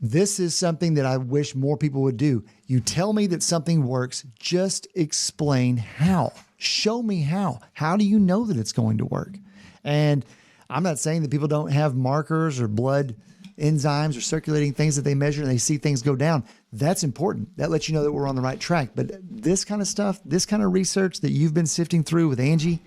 A: This is something that I wish more people would do. You tell me that something works, just explain how. Show me how. How do you know that it's going to work? And I'm not saying that people don't have markers or blood enzymes or circulating things that they measure and they see things go down. That's important. That lets you know that we're on the right track. But this kind of stuff, this kind of research that you've been sifting through with Angie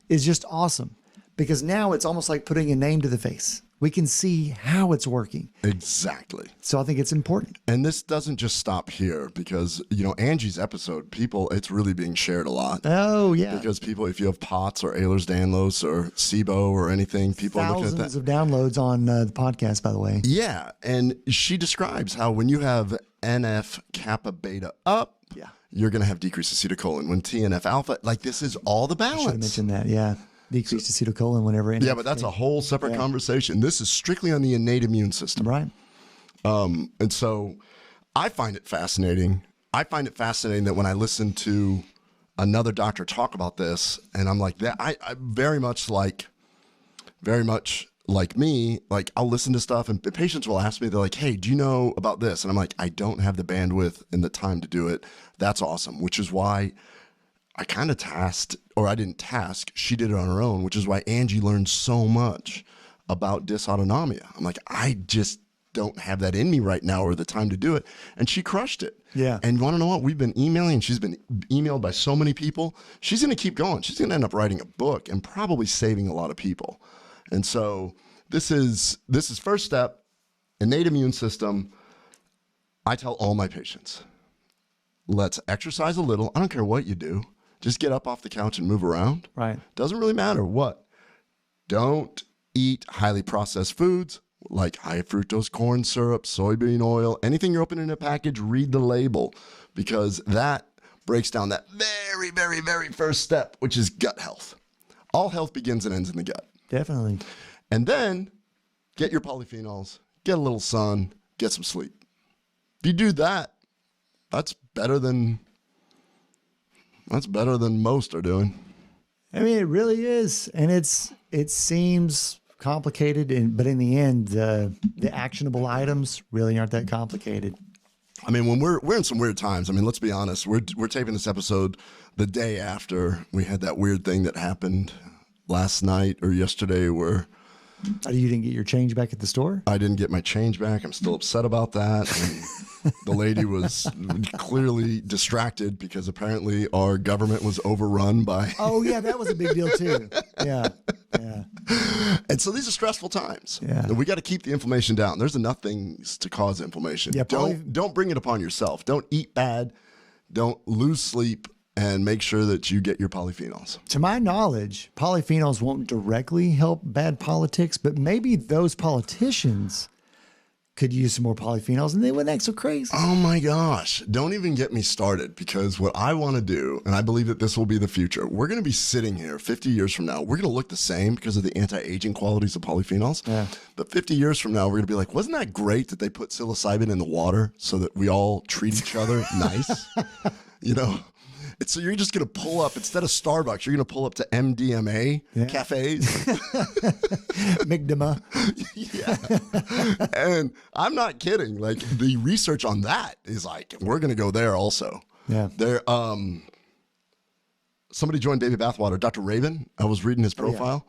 A: is just awesome because now it's almost like putting a name to the face. We can see how it's working.
B: Exactly.
A: So I think it's important.
B: And this doesn't just stop here because, Angie's episode, it's really being shared a lot.
A: Oh, yeah.
B: Because people, if you have POTS or Ehlers-Danlos or SIBO or anything, people are looking at that.
A: Thousands of downloads on the podcast, by the way.
B: Yeah. And she describes how when you have NF kappa beta up, you're going to have decreased acetylcholine. When TNF alpha, this is all the balance.
A: I should have mentioned that, yeah. Decreased acetylcholine whenever.
B: Yeah, but that's a whole separate conversation. This is strictly on the innate immune system.
A: Right.
B: And so I find it fascinating. I find it fascinating that when I listen to another doctor talk about this, and I'm like that, I very much like me, I'll listen to stuff and patients will ask me, they're like, hey, do you know about this? And I'm like, I don't have the bandwidth and the time to do it. That's awesome, which is why I kind of I didn't task, she did it on her own, which is why Angie learned so much about dysautonomia. I'm like, I just don't have that in me right now or the time to do it. And she crushed it.
A: Yeah.
B: And you want to know what? We've been emailing, and she's been emailed by so many people. She's going to keep going. She's going to end up writing a book and probably saving a lot of people. And so this is first step, innate immune system. I tell all my patients, let's exercise a little. I don't care what you do. Just get up off the couch and move around.
A: Right.
B: Doesn't really matter what. Don't eat highly processed foods like high fructose corn syrup, soybean oil, anything you're opening in a package, read the label because that breaks down that very, very, very first step, which is gut health. All health begins and ends in the gut.
A: Definitely.
B: And then get your polyphenols, get a little sun, get some sleep. If you do that, that's better than most are doing.
A: I mean, it really is. And it seems complicated, but in the end, the actionable items really aren't that complicated.
B: I mean, when we're in some weird times. I mean, let's be honest. We're taping this episode the day after we had that weird thing that happened last night or yesterday where
A: You didn't get your change back at the store?
B: I didn't get my change back. I'm still upset about that. And the lady was clearly distracted because apparently our government was overrun by.
A: Oh, yeah, that was a big deal too. Yeah.
B: And so these are stressful times.
A: Yeah.
B: And we got to keep the inflammation down. There's enough things to cause inflammation.
A: Yeah,
B: don't bring it upon yourself. Don't eat bad. Don't lose sleep. And make sure that you get your polyphenols.
A: To my knowledge, polyphenols won't directly help bad politics, but maybe those politicians could use some more polyphenols and they wouldn't act so crazy.
B: Oh my gosh. Don't even get me started, because what I want to do, and I believe that this will be the future, we're going to be sitting here 50 years from now. We're going to look the same because of the anti-aging qualities of polyphenols.
A: Yeah. But
B: 50 years from now, we're going to be like, wasn't that great that they put psilocybin in the water so that we all treat each other nice? You know? So you're just going to pull up, instead of Starbucks, you're going to pull up to MDMA cafes.
A: Migdama.
B: Yeah. And I'm not kidding. Like, the research on that is like, we're going to go there also.
A: Yeah.
B: There, somebody joined Baby Bathwater, Dr. Raven. I was reading his profile.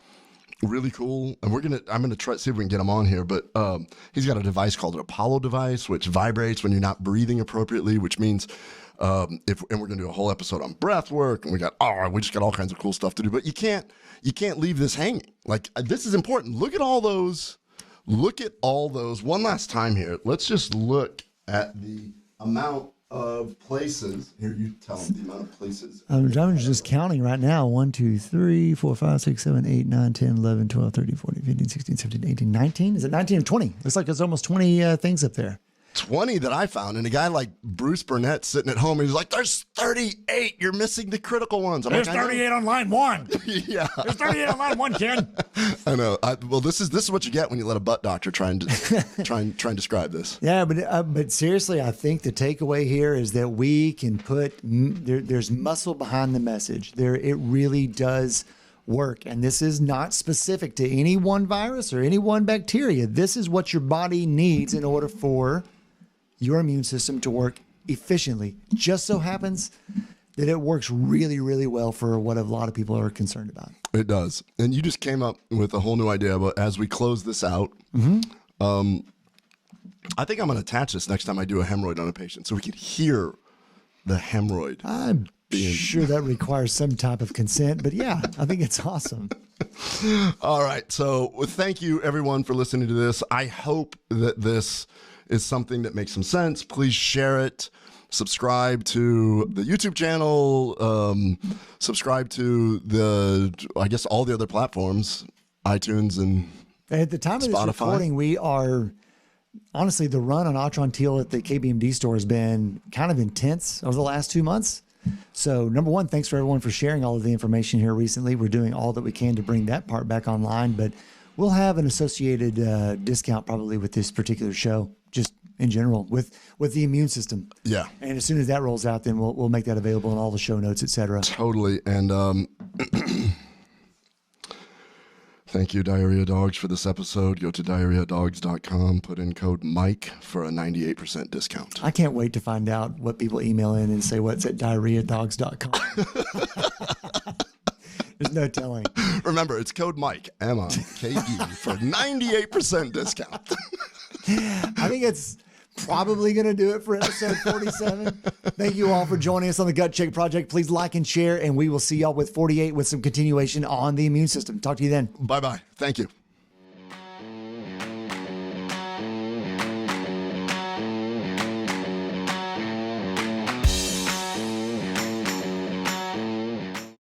B: really cool, and I'm gonna try see if we can get him on here. But he's got a device called an Apollo device, which vibrates when you're not breathing appropriately, which means and we're gonna do a whole episode on breath work, and we just got all kinds of cool stuff to do. But you can't leave this hanging. Like, this is important. Look at all those. One last time here. Let's just look at the amount of places. Here, you tell them the amount of places.
A: I'm just counting right now. 1, 2, 3, 4, 5, 6, 7, 8, 9, 10, 11, 12, 13, 14, 15, 16, 17, 18, 19. Is it 19 or 20? Looks like there's almost 20 things up there.
B: 20 that I found, and a guy like Bruce Burnett sitting at home, he's like, "There's 38. You're missing the critical ones."
A: There's 38 on line 1.
B: Yeah,
A: there's 38 on line 1, Ken.
B: I know. Well, this is what you get when you let a butt doctor try and describe this.
A: Yeah, but seriously, I think the takeaway here is that we can put there's muscle behind the message. It really does work, and this is not specific to any one virus or any one bacteria. This is what your body needs in order for your immune system to work efficiently. Just so happens that it works really, really well for what a lot of people are concerned about.
B: It does. And you just came up with a whole new idea. But as we close this out, I think I'm going to attach this next time I do a hemorrhoid on a patient so we can hear the hemorrhoid.
A: I'm sure that requires some type of consent, but yeah, I think it's awesome.
B: All right. So thank you, everyone, for listening to this. I hope that this is something that makes some sense. Please share it. Subscribe to the YouTube channel. Subscribe to all the other platforms, iTunes and
A: at the time of this
B: Spotify.
A: recording, we are honestly, the run on Atron Teal at the KBMD store has been kind of intense over the last 2 months. So number one, thanks for everyone for sharing all of the information here recently. We're doing all that we can to bring that part back online, but we'll have an associated discount probably with this particular show, just in general with the immune system.
B: Yeah.
A: And as soon as that rolls out, then we'll make that available in all the show notes, et cetera.
B: Totally. And thank you, Diarrhea Dogs, for this episode. Go to diarrheadogs.com, put in code Mike for a 98% discount.
A: I can't wait to find out what people email in and say what's at diarrheadogs.com. There's no telling.
B: Remember, it's code Mike, M-I-K-E, for 98% discount.
A: I think it's probably going to do it for episode 47. Thank you all for joining us on the Gut Check Project. Please like and share, and we will see y'all with 48 with some continuation on the immune system. Talk to you then.
B: Bye-bye. Thank you.